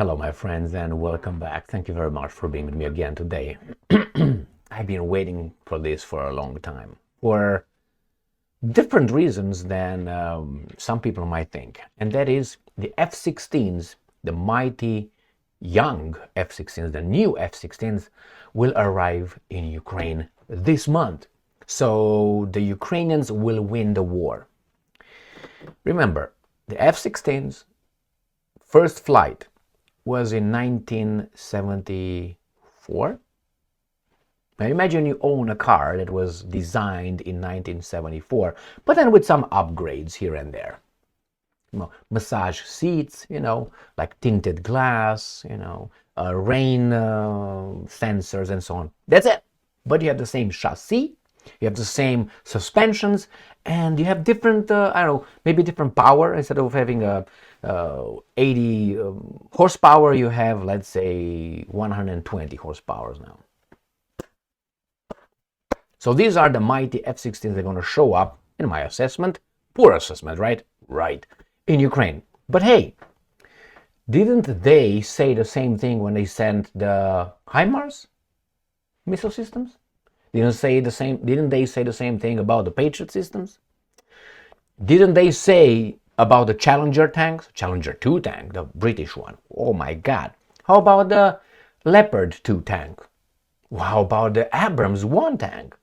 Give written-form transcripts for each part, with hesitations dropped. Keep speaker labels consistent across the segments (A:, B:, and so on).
A: Hello, my friends, and welcome back. Thank you very much for being with me again today. I've been waiting for this for a long time, for different reasons than some people might think. And that is the F-16s, the mighty young F-16s, the new F-16s, will arrive in Ukraine this month. So the Ukrainians will win the war. Remember, the F-16s, first flight was in 1974. Now imagine you own a car that was designed in 1974, but then with some upgrades here and there. Massage seats, like tinted glass, rain sensors and so on. That's it. But you have the same chassis, you have the same suspensions, and you have different, maybe different power. Instead of having a 80 horsepower, you have, let's say, 120 horsepower now. So these are the mighty F-16s that are going to show up, in my assessment, poor assessment, right? Right, in Ukraine. But hey, didn't they say the same thing when they sent the HIMARS missile systems? Didn't they say the same thing about the Patriot systems? Didn't they say about the Challenger tanks? Challenger 2 tank, the British one. Oh my God. How about the Leopard 2 tank? How about the Abrams 1 tank?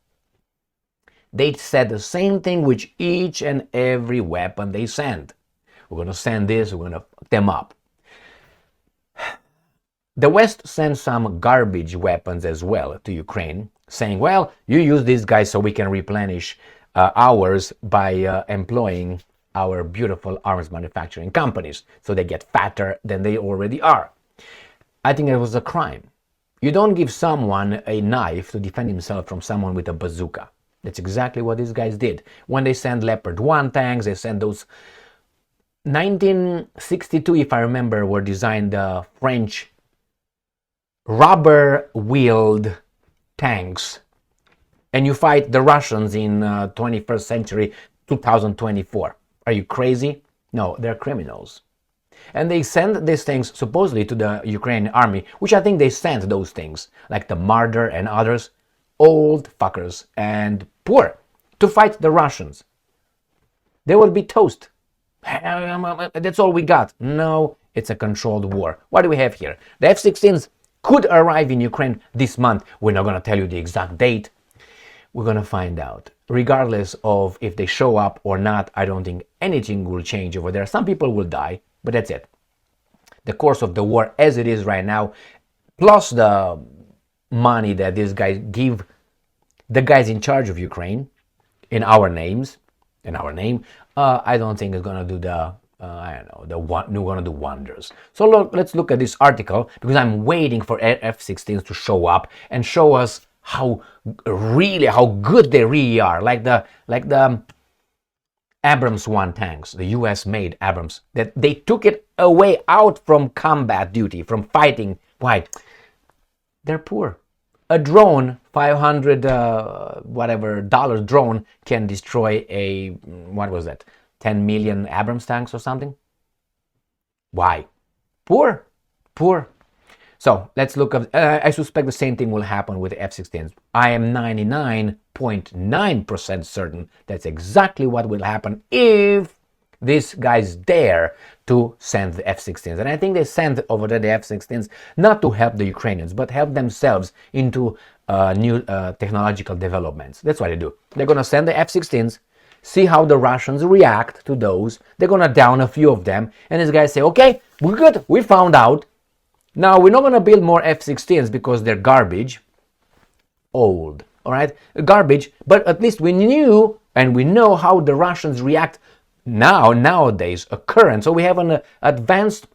A: They said the same thing with each and every weapon they sent. We're going to send this, we're going to fuck them up. The West sent some garbage weapons as well to Ukraine, saying, well, you use these guys so we can replenish ours by employing our beautiful arms manufacturing companies, so they get fatter than they already are. I think it was a crime. You don't give someone a knife to defend himself from someone with a bazooka. That's exactly what these guys did. When they sent Leopard 1 tanks, they sent those 1962, if I remember, were designed French rubber-wheeled tanks. And you fight the Russians in 21st century, 2024. Are you crazy? No, they're criminals. And they send these things supposedly to the Ukrainian army, which I think they sent those things, like the Marder and others, old fuckers and poor, to fight the Russians. They will be toast. That's all we got. No, it's a controlled war. What do we have here? The F-16s could arrive in Ukraine this month. We're not going to tell you the exact date. We're going to find out. Regardless of if they show up or not, I don't think anything will change over there. Some people will die, but that's it. The course of the war as it is right now, plus the money that these guys give the guys in charge of Ukraine in our name, I don't think it's going to do going to do wonders. So let's look at this article, because I'm waiting for F-16s to show up and show us how good they really are, like the Abrams 1 tanks, the US made Abrams, that they took it away out from combat duty, from fighting. Why? They're poor. A drone, $500 drone can destroy a, what was that, 10 million Abrams tanks or something? Why? Poor. So let's look at, I suspect the same thing will happen with the F-16s. I am 99.9% certain that's exactly what will happen if these guys dare to send the F-16s. And I think they sent over there the F-16s not to help the Ukrainians, but help themselves into new technological developments. That's what they do. They're going to send the F-16s, see how the Russians react to those. They're going to down a few of them. And these guys say, okay, we're good. We found out. Now, we're not going to build more F-16s because they're garbage. Old, all right? Garbage. But at least we knew and we know how the Russians react nowadays, a current. So we have an advanced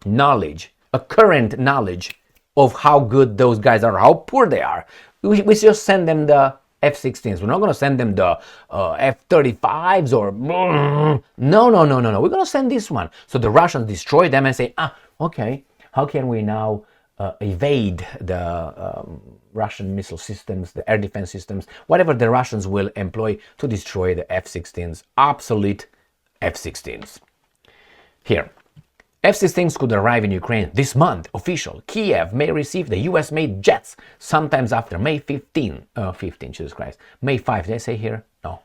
A: knowledge, a current knowledge of how good those guys are, how poor they are. We just send them the F-16s. We're not going to send them the F-35s or... No. We're going to send this one. So the Russians destroy them and say, okay, how can we now evade the Russian missile systems, the air defense systems, whatever the Russians will employ to destroy the F-16s, obsolete F-16s. Here, F-16s could arrive in Ukraine this month, official. Kiev may receive the US-made jets sometimes after May 15. 15, Jesus Christ. May 5, did I say here? No.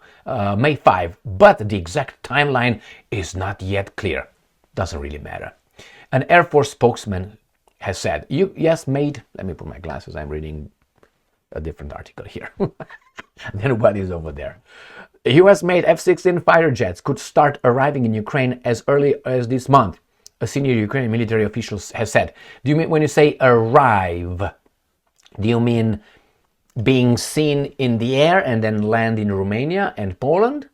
A: May 5, but the exact timeline is not yet clear. Doesn't really matter. An Air Force spokesman has said, yes, made, let me put my glasses, I'm reading a different article here than what is over there. US-made F-16 fighter jets could start arriving in Ukraine as early as this month, a senior Ukrainian military official has said. Do you mean, when you say arrive, do you mean being seen in the air and then land in Romania and Poland?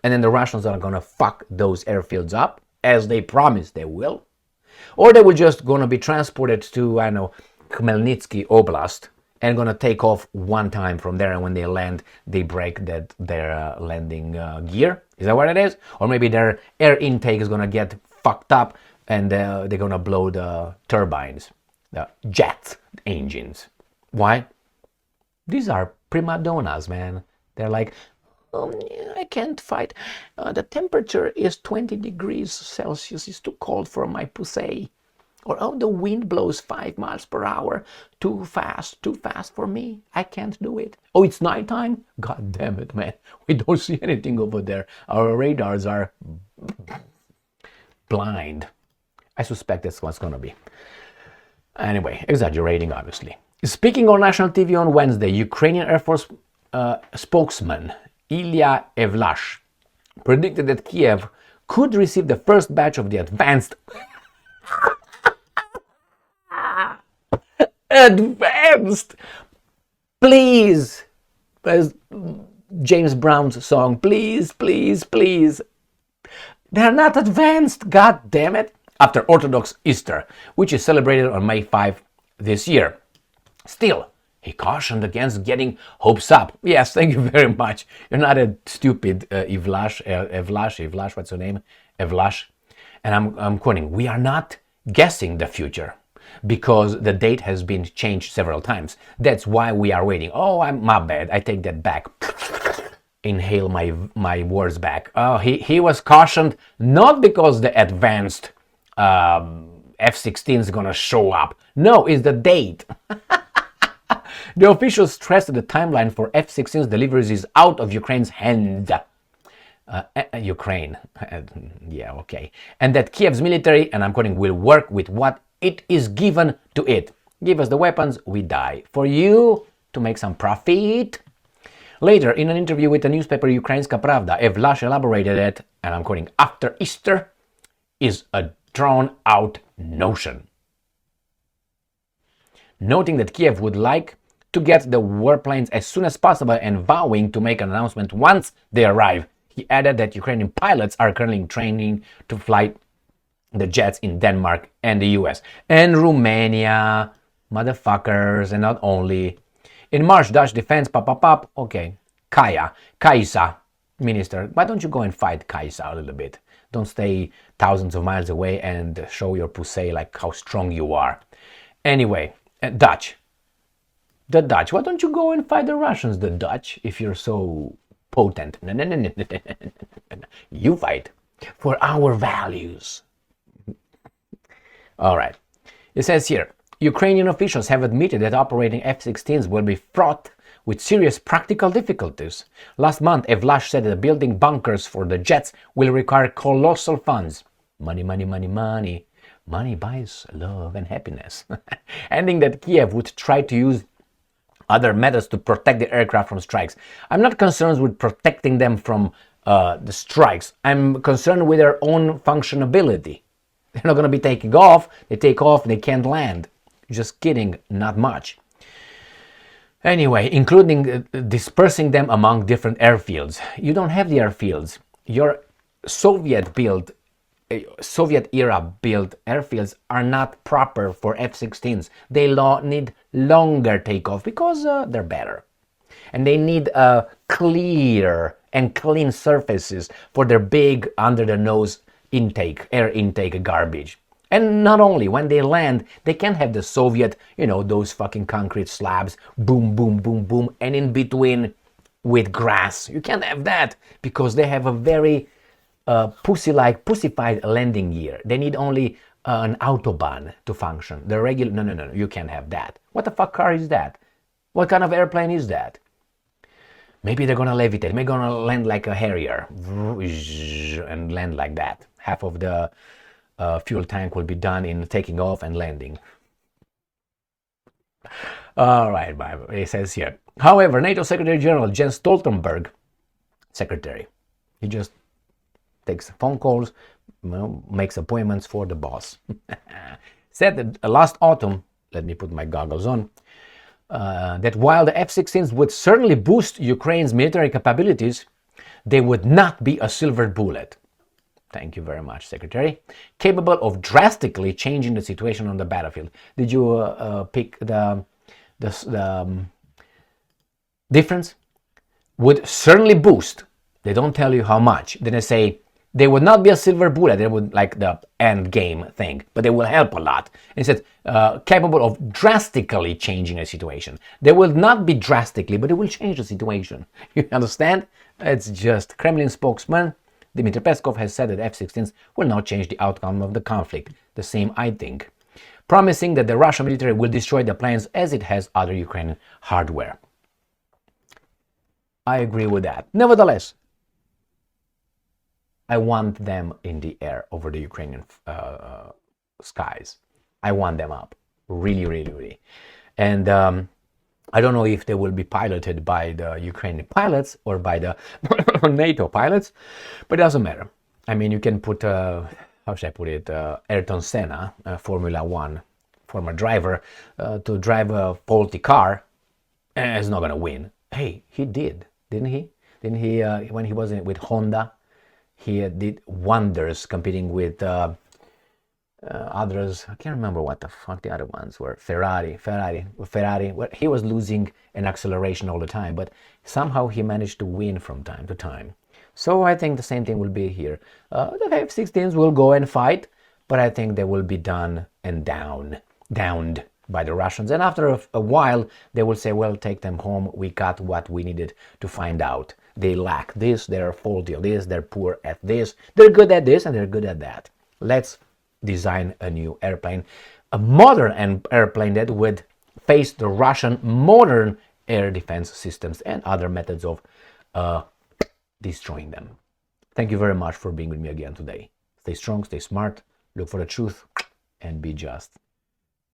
A: And then the Russians are gonna fuck those airfields up, as they promised they will? Or they will just gonna be transported to, I don't know, Khmelnytsky Oblast and gonna take off one time from there, and when they land, they break their landing gear? Is that what it is? Or maybe their air intake is gonna get fucked up and they're gonna blow the turbines, the jet engines. Why? These are prima donnas, man. They're like, I can't fight. The temperature is 20 degrees Celsius. It's too cold for my pussy. Or, oh, the wind blows 5 miles per hour. Too fast for me. I can't do it. Oh, it's nighttime? God damn it, man. We don't see anything over there. Our radars are blind. I suspect that's what's gonna be. Anyway, exaggerating, obviously. Speaking on national TV on Wednesday, Ukrainian Air Force spokesman Ilya Evlash predicted that Kiev could receive the first batch of the advanced please, as James Brown's song, please, please, please. They're not advanced, god damn it. After Orthodox Easter, which is celebrated on May 5 this year. Still, he cautioned against getting hopes up. Yes, thank you very much. You're not a stupid Evlash, what's her name? Evlash. And I'm quoting, we are not guessing the future because the date has been changed several times. That's why we are waiting. Oh, my bad. I take that back. Inhale my words back. Oh, he was cautioned not because the advanced F-16 is gonna show up. No, it's the date. The officials stressed that the timeline for F-16 deliveries is out of Ukraine's hands. Ukraine. Yeah, okay. And that Kiev's military, and I'm quoting, will work with what it is given to it. Give us the weapons, we die. For you to make some profit. Later, in an interview with the newspaper Ukrainska Pravda, Evlash elaborated that, and I'm quoting, after Easter is a drawn-out notion. Noting that Kiev would like to get the warplanes as soon as possible and vowing to make an announcement once they arrive. He added that Ukrainian pilots are currently in training to fly the jets in Denmark and the US. And Romania, motherfuckers, and not only. In March, Dutch defense, okay, Kajsa, minister, why don't you go and fight Kajsa a little bit? Don't stay thousands of miles away and show your pussy like how strong you are. Anyway, the Dutch, why don't you go and fight the Russians, the Dutch, if you're so potent? No. You fight for our values. All right. It says here, Ukrainian officials have admitted that operating F-16s will be fraught with serious practical difficulties. Last month, Evlash said that building bunkers for the jets will require colossal funds. Money. Money buys love and happiness. Adding that Kiev would try to use other methods to protect the aircraft from strikes. I'm not concerned with protecting them from the strikes. I'm concerned with their own functionability. They're not going to be taking off. They take off, they can't land. Just kidding, not much. Anyway, including dispersing them among different airfields. You don't have the airfields. Your Soviet-era built airfields are not proper for F-16s. They need longer takeoff because they're better. And they need clear and clean surfaces for their big under-the-nose air intake garbage. And not only, when they land, they can't have the Soviet, those fucking concrete slabs, boom, boom, boom, boom, and in between with grass. You can't have that because they have a very pussified landing gear. They need only an autobahn to function. The regular, no, you can't have that. What the fuck car is that? What kind of airplane is that? Maybe they're gonna levitate. Maybe they're gonna land like a Harrier and land like that. Half of the fuel tank will be done in taking off and landing. All right, it says here. However, NATO Secretary General Jens Stoltenberg, secretary, he just takes phone calls, makes appointments for the boss. Said that last autumn, let me put my goggles on, that while the F-16s would certainly boost Ukraine's military capabilities, they would not be a silver bullet. Thank you very much, Secretary. Capable of drastically changing the situation on the battlefield. Did you pick the difference? Would certainly boost. They don't tell you how much. Then they say they would not be a silver bullet. They would like the end game thing, but they will help a lot. It said capable of drastically changing a situation. They will not be drastically, but they will change the situation. You understand? It's just Kremlin spokesman Dmitry Peskov has said that F-16s will not change the outcome of the conflict. The same, I think, promising that the Russian military will destroy the planes as it has other Ukrainian hardware. I agree with that. Nevertheless, I want them in the air over the Ukrainian skies. I want them up. Really, really, really. And I don't know if they will be piloted by the Ukrainian pilots or by the NATO pilots, but it doesn't matter. I mean, you can put, how should I put it, Ayrton Senna, Formula One former driver, to drive a faulty car, and he's not going to win. Hey, he did, didn't he? Didn't he, when he was with Honda, he did wonders competing with others. I can't remember what the fuck the other ones were. Ferrari. Well, he was losing an acceleration all the time, but somehow he managed to win from time to time. So I think the same thing will be here. The F-16s will go and fight, but I think they will be done and downed by the Russians. And after a while, they will say, well, take them home. We got what we needed to find out. They lack this, they're faulty at this, they're poor at this, they're good at this, and they're good at that. Let's design a new airplane, a modern airplane that would face the Russian modern air defense systems and other methods of destroying them. Thank you very much for being with me again today. Stay strong, stay smart, look for the truth, and be just.